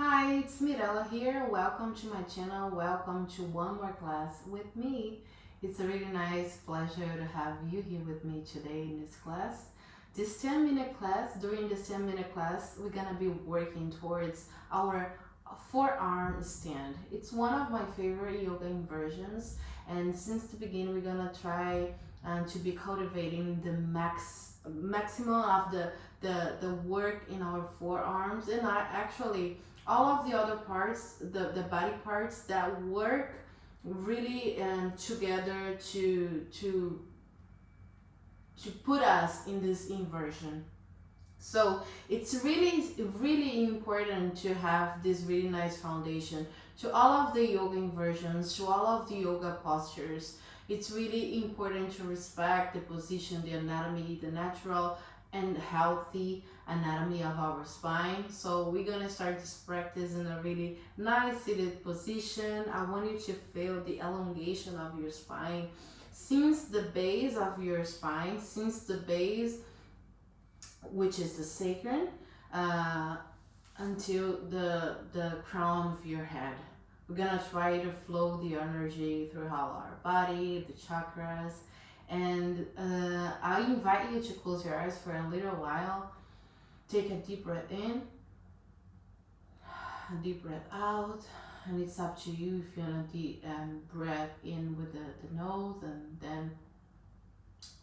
Hi, it's Mirela here. Welcome to my channel. Welcome to one more class with me. It's a really nice pleasure to have you here with me today in this class. This 10-minute class, during this 10-minute class, we're gonna be working towards our forearm stand. It's one of my favorite yoga inversions, and since the beginning, we're gonna try to be cultivating the maximum of the work in our forearms, and I actually all of the other parts, the body parts that work really together to put us in this inversion. So it's really important to have this really nice foundation to all of the yoga inversions, to all of the yoga postures. It's really important to respect the position, the anatomy, the natural and healthy anatomy of our spine. So we're gonna start this practice in a really nice seated position. I want you to feel the elongation of your spine since the base of your spine, since the base, which is the sacrum, until the crown of your head. We're gonna try to flow the energy throughout our body, the chakras, and I invite you to close your eyes for a little while. Take a deep breath in, a deep breath out, and it's up to you if you want to deep breath in with the nose and then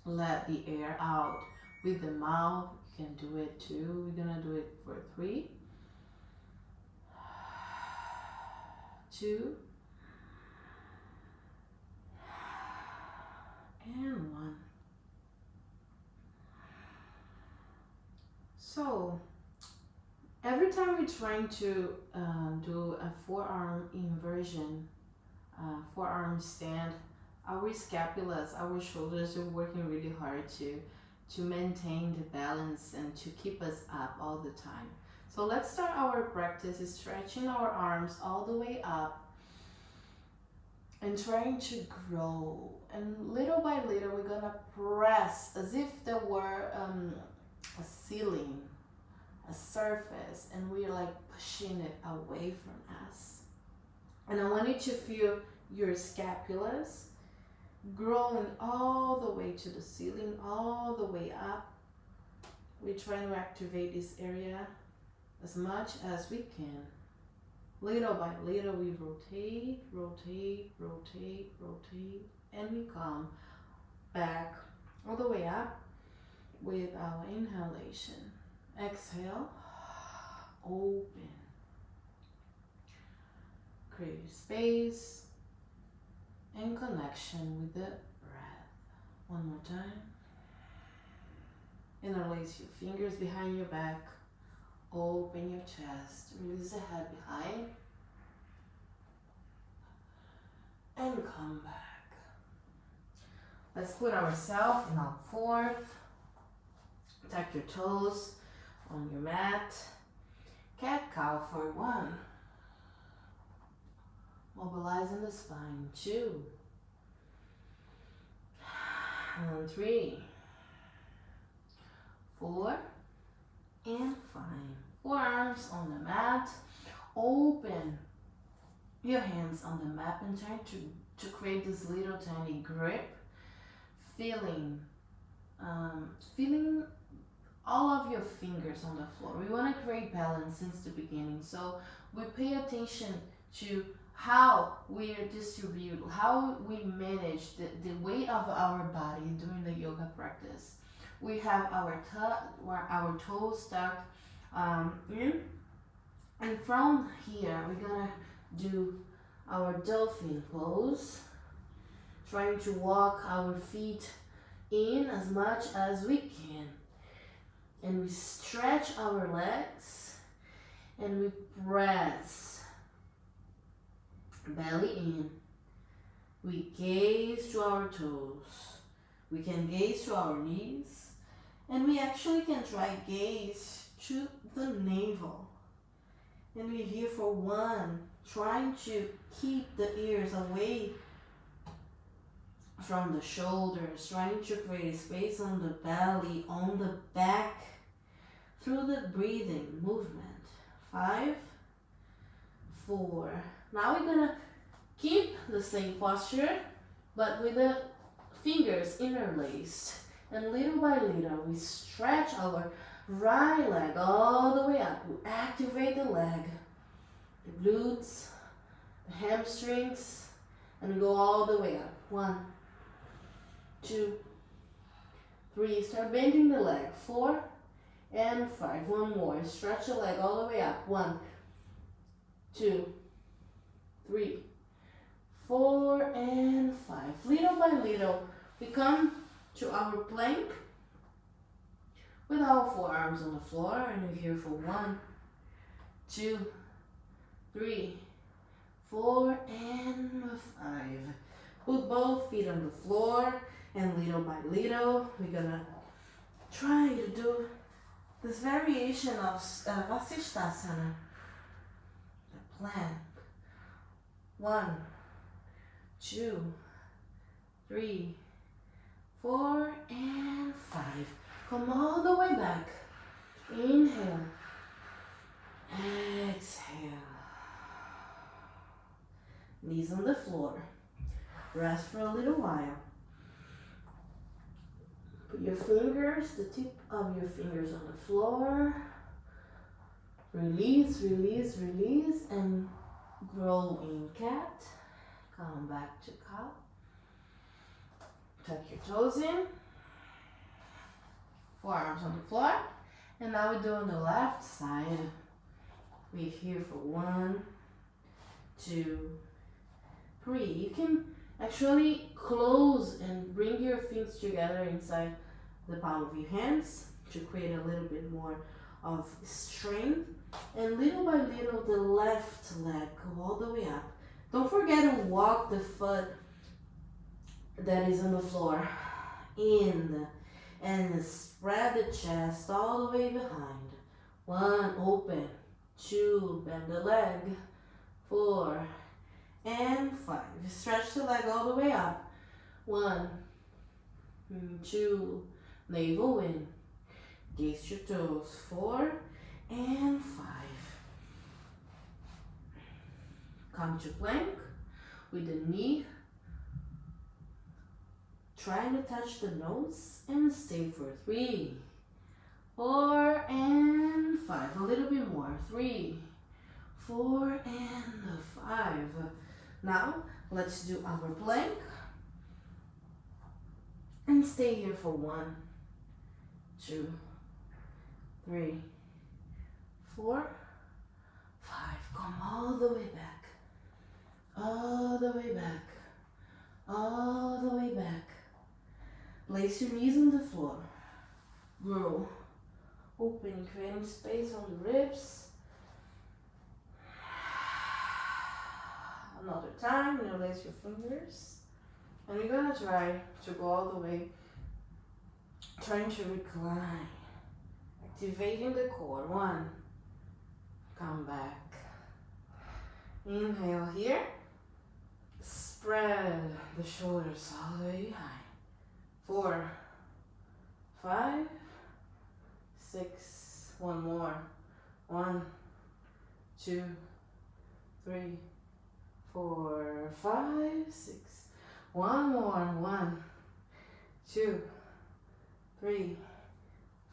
let the air out with the mouth. You can do it too. We're gonna do it for 3, 2, and 1. So every time we're trying to do a forearm inversion, forearm stand, our scapulas, our shoulders are working really hard to maintain the balance and to keep us up all the time. So let's start our practice stretching our arms all the way up and trying to grow. And little by little, we're gonna press as if there were a ceiling, a surface, and we're like pushing it away from us. And I want you to feel your scapulas growing all the way to the ceiling, all the way up. We're trying to activate this area as much as we can. Little by little, we rotate, rotate, rotate, rotate, and we come back all the way up with our inhalation. Exhale, open. Create space and connection with the breath. One more time. Interlace your fingers behind your back. Open your chest. Release the head behind. And come back. Let's put ourselves in all fours. Tuck your toes on your mat. Cat-cow for 1. Mobilizing the spine. 2. And 3. 4. And 5. Forearms on the mat. Open your hands on the mat and try to create this little tiny grip. Feeling all of your fingers on the floor. We want to create balance since the beginning. So we pay attention to how we distribute, how we manage the weight of our body during the yoga practice. We have our toes tucked in, and from here we're gonna do our dolphin pose, trying to walk our feet in as much as we can, and we stretch our legs and we press belly in. We gaze to our toes. We can gaze to our knees, and we actually can try gaze to the navel. And we're here for 1, trying to keep the ears away from the shoulders, trying to create space on the belly, on the back, through the breathing movement. 5, 4. Now we're gonna keep the same posture, but with the fingers interlaced. And little by little, we stretch our right leg all the way up. We activate the leg, the glutes, the hamstrings, and we go all the way up. 1, 2, 3. Start bending the leg. 4 and 5. One more. Stretch the leg all the way up. 1, 2, 3, 4, and 5. Little by little, we come to our plank with our forearms on the floor, and we're here for 1, 2, 3, 4, and 5. Put both feet on the floor, and little by little, we're gonna try to do this variation of Vasisthasana, the plank. 1, 2, 3, 4, and 5. Come all the way back. Inhale. Exhale. Knees on the floor. Rest for a little while. Put your fingers, the tip of your fingers on the floor. Release, release, release, and grow in cat. Come back to cow. Tuck your toes in. Forearms on the floor. And now we do on the left side. We're here for 1, 2, 3. You can actually close and bring your feet together inside the palm of your hands to create a little bit more of strength. And little by little, the left leg go all the way up. Don't forget to walk the foot that is on the floor in, and spread the chest all the way behind. 1, open. 2, bend the leg. 4 and 5. Stretch the leg all the way up. 1, 2, navel in. Gaze your toes. 4 and 5. Come to plank with the knee trying to touch the nose, and stay for 3, 4, and 5. A little bit more. 3, 4, and 5. Now let's do our plank and stay here for 1, 2, 3, 4, 5. Come all the way back, all the way back, all the way back. Place your knees on the floor. Grow. Open, creating space on the ribs. Another time, interlace your fingers. And we're gonna try to go all the way, trying to recline. Activating the core. 1. Come back. Inhale here. Spread the shoulders all the way behind. 4, 5, 6. One more. 1, 2, 3, 4, 5, 6. One more. 1, 2, 3,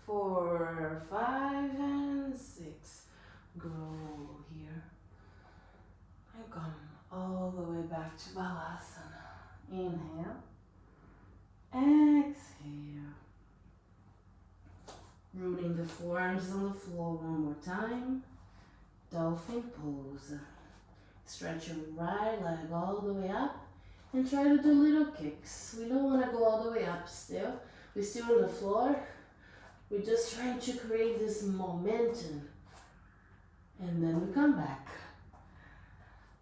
4, 5, and 6. Grow here. And come all the way back to Balasana. Inhale. Exhale. Rooting the forearms on the floor one more time. Dolphin pose. Stretch your right leg all the way up and try to do little kicks. We don't want to go all the way up still. We're still on the floor. We're just trying to create this momentum. And then we come back.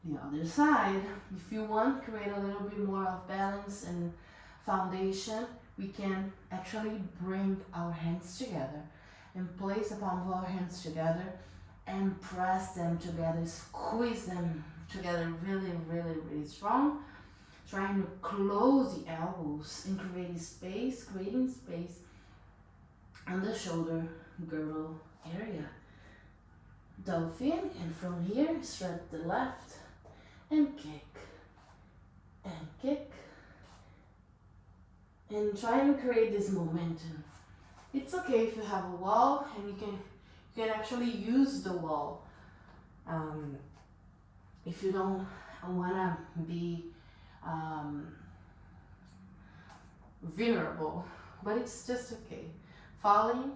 The other side, if you want, create a little bit more of balance and foundation. We can actually bring our hands together and place the palm of our hands together and press them together, squeeze them together really, really, really strong. Trying to close the elbows and creating space on the shoulder girdle area. dolphin, and from here straight the left and kick and kick, and try to create this momentum. It's okay if you have a wall, and you can actually use the wall if you don't wanna be vulnerable, but it's just okay. Falling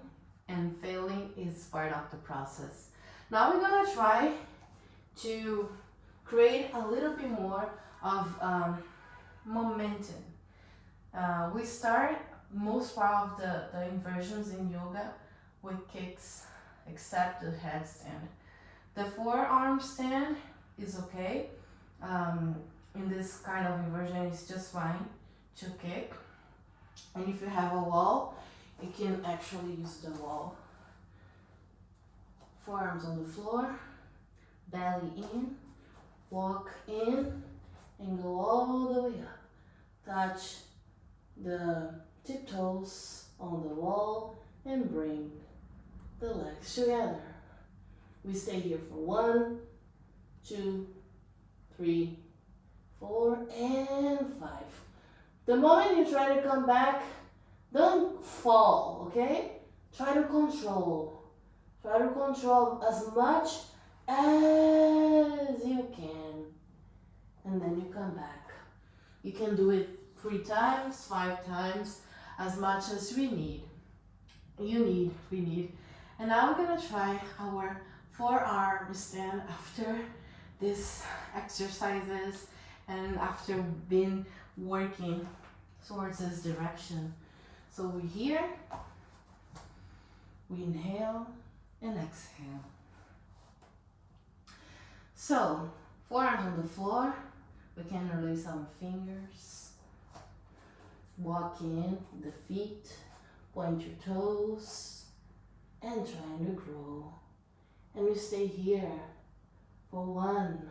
and failing is part of the process. Now we're gonna try to create a little bit more of momentum. We start most part of the inversions in yoga with kicks, except the headstand. The forearm stand is okay. In this kind of inversion, it's just fine to kick. And if you have a wall, you can actually use the wall. Forearms on the floor, belly in, walk in, and go all the way up. Touch the tiptoes on the wall and bring the legs together. We stay here for 1, 2, 3, 4, and 5. The moment you try to come back, don't fall, okay? Try to control. Try to control as much as you can. And then you come back. You can do it 3 times, 5 times, as much as we need. We need. And now we're gonna try our forearm stand after these exercises and after been working towards this direction. So we're here, we inhale and exhale. So forearms on the floor, we can release our fingers, walk in the feet, point your toes, and trying to grow. And we stay here for 1.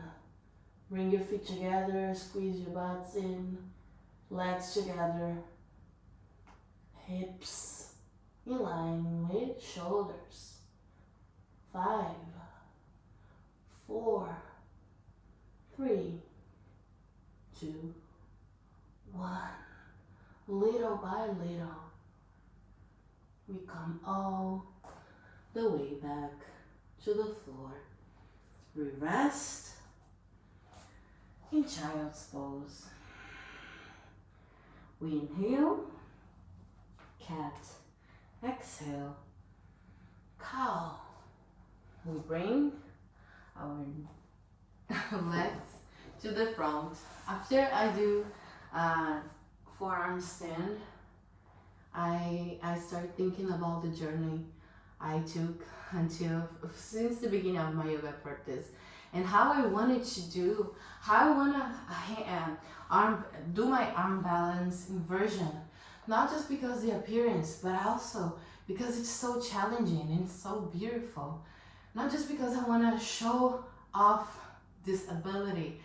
Bring your feet together, squeeze your butts in, legs together, hips in line with shoulders. 5, 4, 3, 2, 1. Little by little, we come all the way back to the floor. We rest in child's pose. We inhale, cat, exhale, cow. We bring our legs to the front. After I do forearm stand, I start thinking about the journey I took since the beginning of my yoga practice, and how I wanted to do, how I want to do my arm balance inversion, not just because the appearance, but also because it's so challenging and so beautiful. Not just because I want to show off this ability.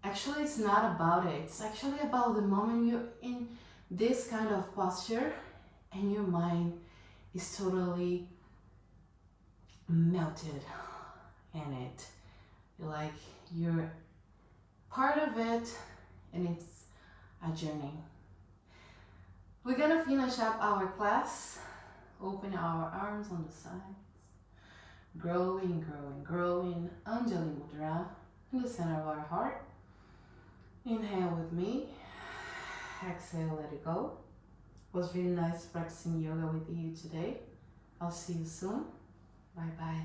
Actually, it's not about it. It's actually about the moment you're in this kind of posture and your mind is totally melted in it. You're part of it, and it's a journey. We're gonna finish up our class, open our arms on the sides, growing, growing, growing, Anjali Mudra in the center of our heart. Inhale with me, exhale, let it go. It was really nice practicing yoga with you today. I'll see you soon. Bye bye.